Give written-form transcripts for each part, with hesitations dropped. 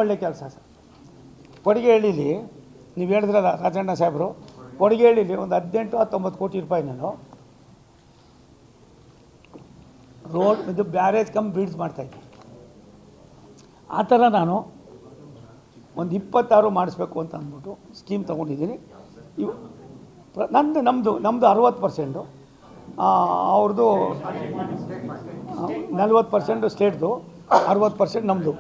ಒಳ್ಳೆ ಕೆಲಸ ಸರ್. ಕೊಡಿಗೆಹಳ್ಳಿಲಿ ನೀವು ಹೇಳಿದ್ರಲ್ಲ ರಾಜಣ್ಣ ಸಾಹೇಬರು, ಕೊಡಿಗೆಹಳ್ಳಿಲಿ ಒಂದು 18-19 ಕೋಟಿ ರೂಪಾಯಿ ನಾನು ರೋಡ್ ಇದು ಬ್ಯಾರೇಜ್ ಕಮ್ ಬಿಲ್ಡ್ಸ್ ಮಾಡ್ತಾಯಿದ್ದೆ. ಆ ಥರ ನಾನು ಒಂದು 26 ಮಾಡಿಸ್ಬೇಕು ಅಂತ ಅಂದ್ಬಿಟ್ಟು ಸ್ಕೀಮ್ ತೊಗೊಂಡಿದ್ದೀನಿ. ಇವು ನಮ್ಮದು 60%, ಅವ್ರದ್ದು 40% ಸ್ಟೇಟ್ದು, 60% ನಮ್ಮದು.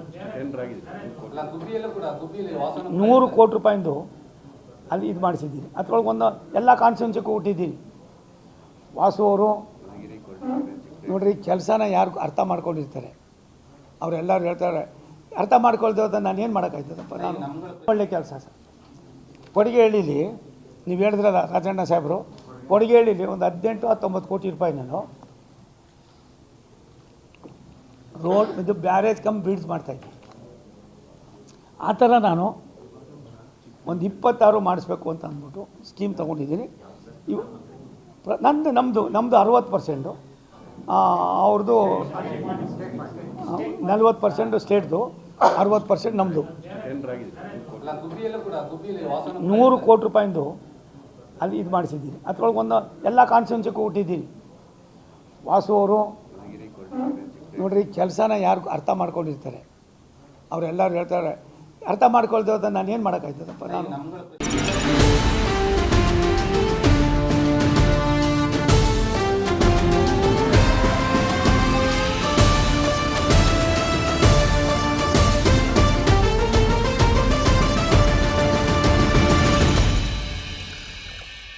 100 ಕೋಟಿ ರೂಪಾಯಿಂದು ಅಲ್ಲಿ ಇದು ಮಾಡಿಸಿದ್ದೀನಿ. ಅದ್ರೊಳಗೆ ಒಂದು ಎಲ್ಲ ಕಾನ್ಸ್ಟಿಟ್ಯೂನ್ಸಿಗೂ ಹುಟ್ಟಿದ್ದೀನಿ. ವಾಸು ಅವರು ನೋಡ್ರಿ, ಕೆಲಸನ ಯಾರು ಅರ್ಥ ಮಾಡ್ಕೊಂಡಿರ್ತಾರೆ ಅವರೆಲ್ಲರೂ ಹೇಳ್ತಾರೆ. ಅರ್ಥ ಮಾಡ್ಕೊಳ್ತೇವೆ ನಾನು ಏನು ಮಾಡೋಕ್ಕಾಯ್ತದಪ್ಪ. ನಾನು ಒಳ್ಳೆ ಕೆಲಸ ಸರ್. ಕೊಡಿಗೆಹಳ್ಳಿಲಿ ನೀವು ಹೇಳಿದ್ರಲ್ಲ ರಾಜಣ್ಣ ಸಾಹೇಬರು, ಕೊಡಿಗೆಹಳ್ಳಿಲಿ ಒಂದು 18-19 ಕೋಟಿ ರೂಪಾಯಿ ನಾನು ರೋಡ್ ಇದು ಬ್ಯಾರೇಜ್ ಕಮ್ ಬಿಲ್ಡ್ಸ್ ಮಾಡ್ತಾಯಿದ್ದೆ. ಆ ಥರ ನಾನು ಒಂದು 26 ಮಾಡಿಸ್ಬೇಕು ಅಂತ ಅಂದ್ಬಿಟ್ಟು ಸ್ಕೀಮ್ ತೊಗೊಂಡಿದ್ದೀನಿ. ಇವು ನಮ್ಮದು 60%, ಅವ್ರದ್ದು 40% ಸ್ಟೇಟ್ದು, 60% ನಮ್ಮದು. 100 ಕೋಟಿ ರೂಪಾಯಿಂದು ಅಲ್ಲಿ ಇದು ಮಾಡಿಸಿದ್ದೀನಿ. ಅದ್ರೊಳಗೆ ಒಂದು ಎಲ್ಲ ಕಾನ್ಸ್ಟಿಟ್ಯೂನ್ಸಿಗೂ ಹುಟ್ಟಿದ್ದೀನಿ. ವಾಸು ಅವರು ನೋಡ್ರಿ, ಕೆಲಸನ ಯಾರು ಅರ್ಥ ಮಾಡ್ಕೊಂಡಿರ್ತಾರೆ ಅವರೆಲ್ಲರೂ ಹೇಳ್ತಾರೆ. ಅರ್ಥ ಮಾಡ್ಕೊಳ್ತೇವೆ ನಾನು ಏನು ಮಾಡೋಕ್ಕಾಯ್ತದಪ್ಪ. ನಾನು